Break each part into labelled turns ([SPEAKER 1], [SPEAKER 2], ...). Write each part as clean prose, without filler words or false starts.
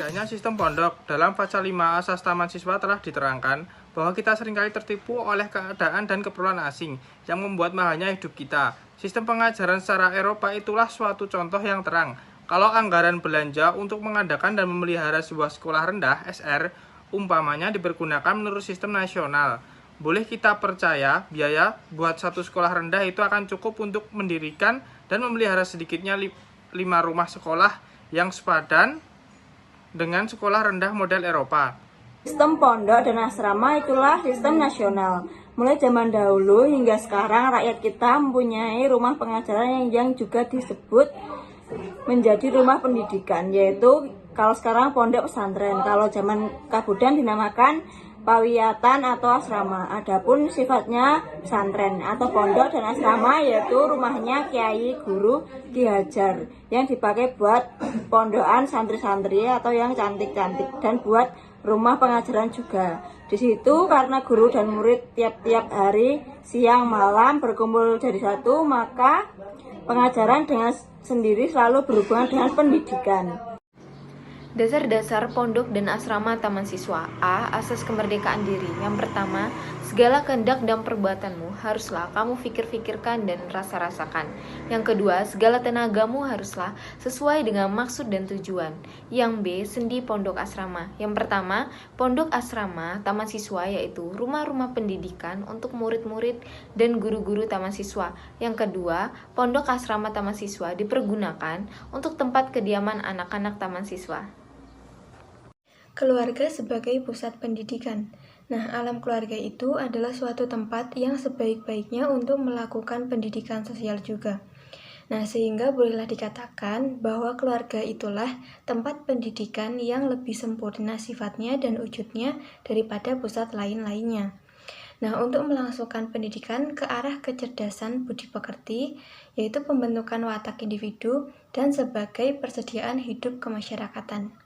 [SPEAKER 1] adanya sistem pondok, dalam pasal 5 Asas Taman Siswa telah diterangkan bahwa kita seringkali tertipu oleh keadaan dan keperluan asing yang membuat mahalnya hidup kita. Sistem pengajaran secara Eropa itulah suatu contoh yang terang. Kalau anggaran belanja untuk mengadakan dan memelihara sebuah sekolah rendah (SR) umpamanya dipergunakan menurut sistem nasional, boleh kita percaya biaya buat satu sekolah rendah itu akan cukup untuk mendirikan dan memelihara sedikitnya 5 rumah sekolah yang sepadan dengan sekolah rendah model Eropa.
[SPEAKER 2] Sistem pondok dan asrama itulah sistem nasional. Mulai zaman dahulu hingga sekarang rakyat kita mempunyai rumah pengajaran yang juga disebut menjadi rumah pendidikan, yaitu kalau sekarang pondok pesantren, kalau zaman Kabudan dinamakan pawiyatan atau asrama. Adapun sifatnya pesantren atau pondok dan asrama yaitu rumahnya kiai, guru, Ki Hajar yang dipakai buat pondokan santri-santri atau yang cantik-cantik dan buat rumah pengajaran juga. Di situ karena guru dan murid tiap-tiap hari siang malam berkumpul jadi satu, maka pengajaran dengan sendiri selalu berhubungan dengan pendidikan.
[SPEAKER 3] Dasar-dasar pondok dan asrama taman siswa. A. Asas kemerdekaan diri. Yang pertama, segala kehendak dan perbuatanmu haruslah kamu pikir-pikirkan dan rasa-rasakan. Yang kedua, segala tenagamu haruslah sesuai dengan maksud dan tujuan. Yang B. Sendi pondok asrama. Yang pertama, pondok asrama taman siswa yaitu rumah-rumah pendidikan untuk murid-murid dan guru-guru taman siswa. Yang kedua, pondok asrama taman siswa dipergunakan untuk tempat kediaman anak-anak taman siswa.
[SPEAKER 4] Keluarga sebagai pusat pendidikan. Nah, alam keluarga itu adalah suatu tempat yang sebaik-baiknya untuk melakukan pendidikan sosial juga. Nah, sehingga bolehlah dikatakan bahwa keluarga itulah tempat pendidikan yang lebih sempurna sifatnya dan wujudnya daripada pusat lain-lainnya. Nah, untuk melangsungkan pendidikan ke arah kecerdasan budi pekerti, yaitu pembentukan watak individu dan sebagai persediaan hidup kemasyarakatan.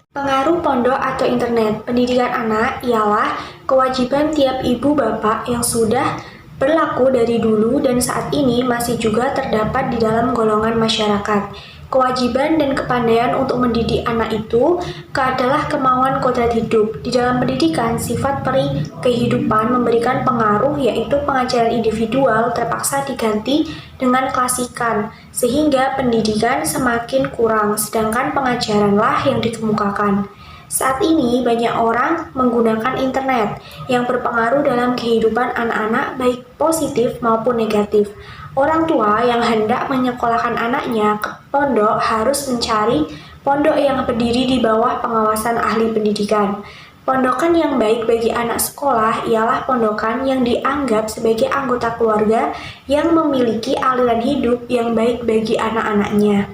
[SPEAKER 5] Pengaruh pondok atau internet pendidikan anak ialah kewajiban tiap ibu bapak yang sudah berlaku dari dulu dan saat ini masih juga terdapat di dalam golongan masyarakat. Kewajiban dan kepandaian untuk mendidik anak itu adalah kemauan kodrat hidup. Di dalam pendidikan, sifat peri kehidupan memberikan pengaruh yaitu pengajaran individual terpaksa diganti dengan klasikan, sehingga pendidikan semakin kurang, sedangkan pengajaranlah yang dikemukakan. Saat ini banyak orang menggunakan internet yang berpengaruh dalam kehidupan anak-anak baik positif maupun negatif. Orang tua yang hendak menyekolahkan anaknya ke pondok harus mencari pondok yang berdiri di bawah pengawasan ahli pendidikan. Pondokan yang baik bagi anak sekolah ialah pondokan yang dianggap sebagai anggota keluarga yang memiliki aliran hidup yang baik bagi anak-anaknya.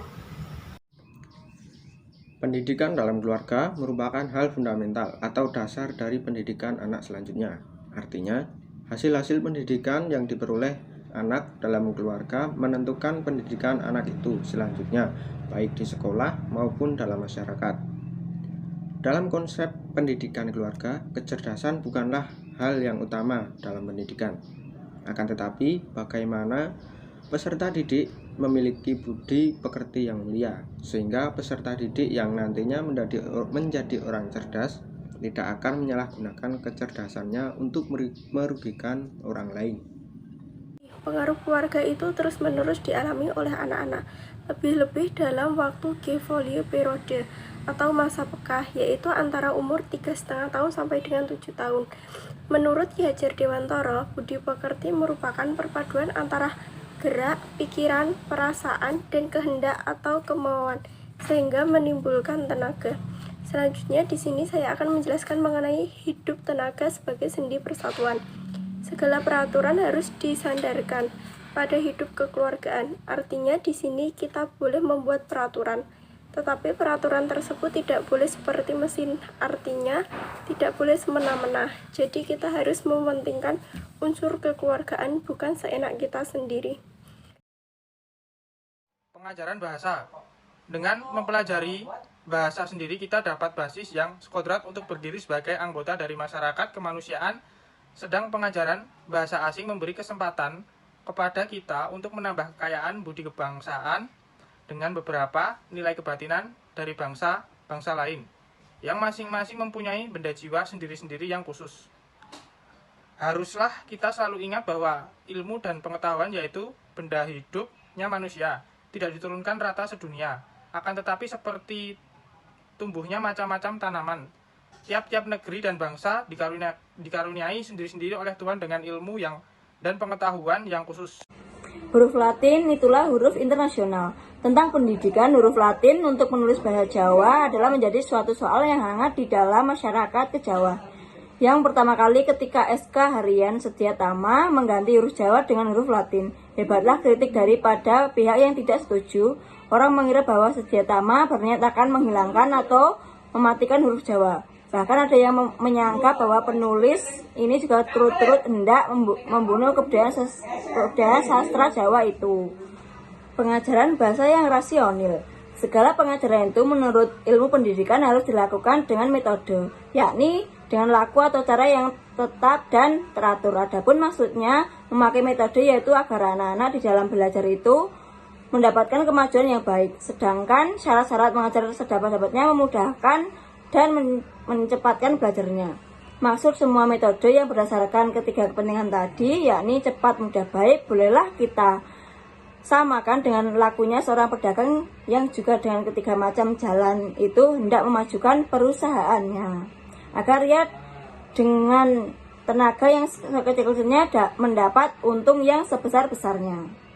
[SPEAKER 6] Pendidikan dalam keluarga merupakan hal fundamental atau dasar dari pendidikan anak selanjutnya. Artinya, hasil-hasil pendidikan yang diperoleh anak dalam keluarga menentukan pendidikan anak itu selanjutnya, baik di sekolah maupun dalam masyarakat. Dalam konsep pendidikan keluarga, kecerdasan bukanlah hal yang utama dalam pendidikan. Akan tetapi, bagaimana peserta didik memiliki budi pekerti yang mulia, sehingga peserta didik yang nantinya menjadi orang cerdas tidak akan menyalahgunakan kecerdasannya untuk merugikan orang lain.
[SPEAKER 7] Pengaruh keluarga itu terus-menerus dialami oleh anak-anak, lebih-lebih dalam waktu Gefolie periode atau masa pekah, yaitu antara umur 3,5 tahun sampai dengan 7 tahun. Menurut Ki Hajar Dewantara, budi pekerti merupakan perpaduan antara gerak, pikiran, perasaan, dan kehendak atau kemauan, sehingga menimbulkan tenaga. Selanjutnya di sini saya akan menjelaskan mengenai hidup tenaga sebagai sendi persatuan. Segala peraturan harus disandarkan pada hidup kekeluargaan. Artinya di sini kita boleh membuat peraturan, tetapi peraturan tersebut tidak boleh seperti mesin. Artinya tidak boleh semena-mena. Jadi kita harus mementingkan unsur kekeluargaan, bukan seenak kita sendiri.
[SPEAKER 1] Pengajaran bahasa. Dengan mempelajari bahasa sendiri kita dapat basis yang sekodrat untuk berdiri sebagai anggota dari masyarakat kemanusiaan. Sedang pengajaran bahasa asing memberi kesempatan kepada kita untuk menambah kekayaan budi kebangsaan dengan beberapa nilai kebatinan dari bangsa bangsa lain, yang masing-masing mempunyai benda jiwa sendiri-sendiri yang khusus. Haruslah kita selalu ingat bahwa ilmu dan pengetahuan yaitu benda hidupnya manusia, tidak diturunkan rata sedunia. Akan tetapi seperti tumbuhnya macam-macam tanaman, tiap-tiap negeri dan bangsa dikaruniai sendiri-sendiri oleh Tuhan dengan ilmu dan pengetahuan yang khusus.
[SPEAKER 2] Huruf Latin itulah huruf internasional. Tentang pendidikan, huruf Latin untuk menulis bahasa Jawa adalah menjadi suatu soal yang hangat di dalam masyarakat Jawa. Yang pertama kali ketika SK Harian Setia-Tama mengganti huruf Jawa dengan huruf Latin. Hebatlah kritik daripada pihak yang tidak setuju. Orang mengira bahwa Setia-Tama berniat akan menghilangkan atau mematikan huruf Jawa. Bahkan ada yang menyangka bahwa penulis ini juga turut-turut hendak membunuh kebudayaan sastra Jawa itu. Pengajaran bahasa yang rasional. Segala pengajaran itu menurut ilmu pendidikan harus dilakukan dengan metode, yakni dengan laku atau cara yang tetap dan teratur. Adapun maksudnya memakai metode yaitu agar anak-anak di dalam belajar itu mendapatkan kemajuan yang baik. Sedangkan syarat-syarat mengajar sedapat-dapatnya memudahkan dan mencepatkan belajarnya. Maksud semua metode yang berdasarkan ketiga kepentingan tadi, yakni cepat, mudah, baik, bolehlah kita samakan dengan lakunya seorang pedagang yang juga dengan ketiga macam jalan itu hendak memajukan perusahaannya, agar ia dengan tenaga yang sekecil-kecilnya mendapat untung yang sebesar-besarnya.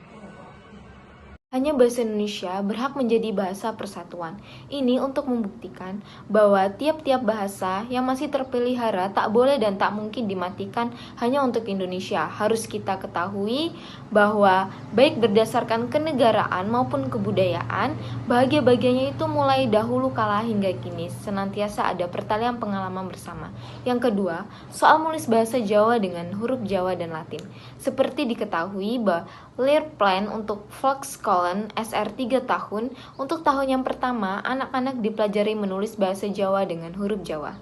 [SPEAKER 3] Hanya bahasa Indonesia berhak menjadi bahasa persatuan. Ini untuk membuktikan bahwa tiap-tiap bahasa yang masih terpelihara tak boleh dan tak mungkin dimatikan hanya untuk Indonesia. Harus kita ketahui bahwa baik berdasarkan kenegaraan maupun kebudayaan, bahagia-bahagianya itu mulai dahulu kala hingga kini senantiasa ada pertalian pengalaman bersama. Yang kedua, soal menulis bahasa Jawa dengan huruf Jawa dan Latin. Seperti diketahui bahwa Leerplan untuk Volksskolen SR 3 tahun, untuk tahun yang pertama, anak-anak dipelajari menulis bahasa Jawa dengan huruf Jawa.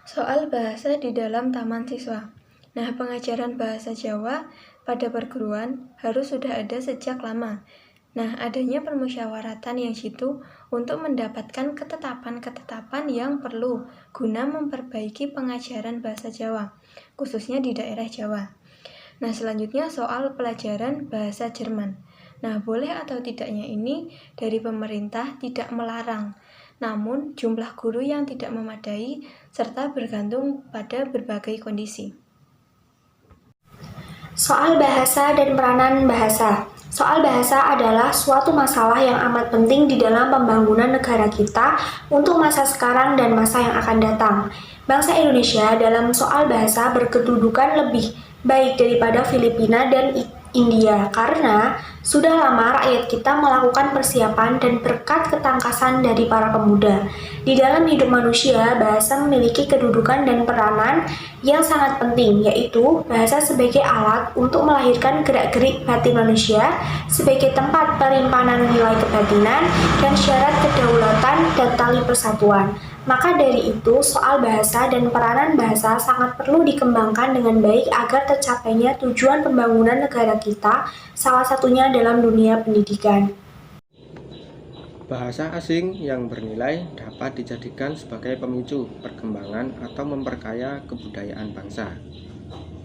[SPEAKER 4] Soal bahasa di dalam taman siswa. Nah, pengajaran bahasa Jawa pada perguruan harus sudah ada sejak lama. Nah, adanya permusyawaratan yang jitu untuk mendapatkan ketetapan-ketetapan yang perlu guna memperbaiki pengajaran bahasa Jawa, khususnya di daerah Jawa. Nah, selanjutnya soal pelajaran bahasa Jerman. Nah, boleh atau tidaknya ini dari pemerintah tidak melarang, namun jumlah guru yang tidak memadai serta bergantung pada berbagai kondisi.
[SPEAKER 5] Soal bahasa dan peranan bahasa. Soal bahasa adalah suatu masalah yang amat penting di dalam pembangunan negara kita untuk masa sekarang dan masa yang akan datang. Bangsa Indonesia dalam soal bahasa berkedudukan lebih baik daripada Filipina dan India karena sudah lama rakyat kita melakukan persiapan dan berkat ketangkasan dari para pemuda. Di dalam hidup manusia, bahasa memiliki kedudukan dan peranan yang sangat penting, yaitu bahasa sebagai alat untuk melahirkan gerak-gerik batin manusia, sebagai tempat perimpanan nilai kebatinan dan syarat kedaulatan dan tali persatuan. Maka dari itu, soal bahasa dan peranan bahasa sangat perlu dikembangkan dengan baik agar tercapainya tujuan pembangunan negara kita, salah satunya dalam dunia pendidikan.
[SPEAKER 6] Bahasa asing yang bernilai dapat dijadikan sebagai pemicu perkembangan atau memperkaya kebudayaan bangsa.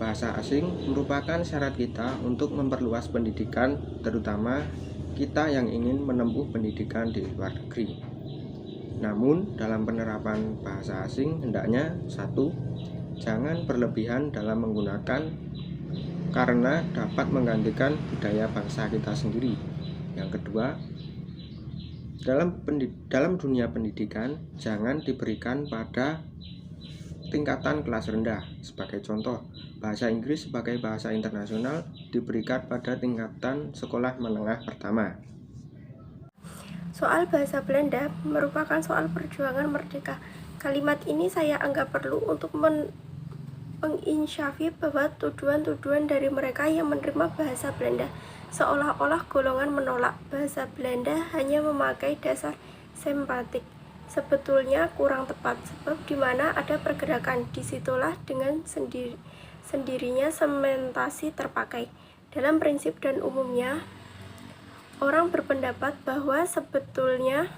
[SPEAKER 6] Bahasa asing merupakan syarat kita untuk memperluas pendidikan, terutama kita yang ingin menempuh pendidikan di luar negeri. Namun, dalam penerapan bahasa asing hendaknya 1. Jangan berlebihan dalam menggunakan karena dapat menggantikan budaya bangsa kita sendiri. Yang kedua, dalam dunia pendidikan jangan diberikan pada tingkatan kelas rendah. Sebagai contoh, bahasa Inggris sebagai bahasa internasional diberikan pada tingkatan sekolah menengah pertama.
[SPEAKER 7] Soal bahasa Belanda merupakan soal perjuangan merdeka. Kalimat ini saya anggap perlu untuk menginsyafi bahwa tuduhan-tuduhan dari mereka yang menerima bahasa Belanda seolah-olah golongan menolak bahasa Belanda hanya memakai dasar semantik. Sebetulnya kurang tepat, sebab di mana ada pergerakan, disitulah dengan sendirinya sementasi terpakai. Dalam prinsip dan umumnya, orang berpendapat bahwa sebetulnya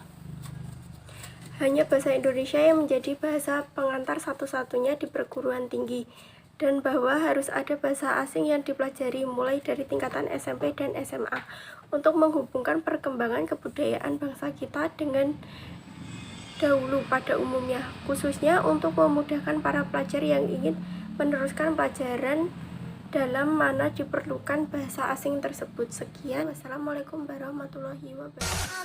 [SPEAKER 7] hanya bahasa Indonesia yang menjadi bahasa pengantar satu-satunya di perguruan tinggi, dan bahwa harus ada bahasa asing yang dipelajari mulai dari tingkatan SMP dan SMA untuk menghubungkan perkembangan kebudayaan bangsa kita dengan dahulu pada umumnya, khususnya untuk memudahkan para pelajar yang ingin meneruskan pelajaran dalam mana diperlukan bahasa asing tersebut. Sekian, wassalamualaikum warahmatullahi wabarakatuh.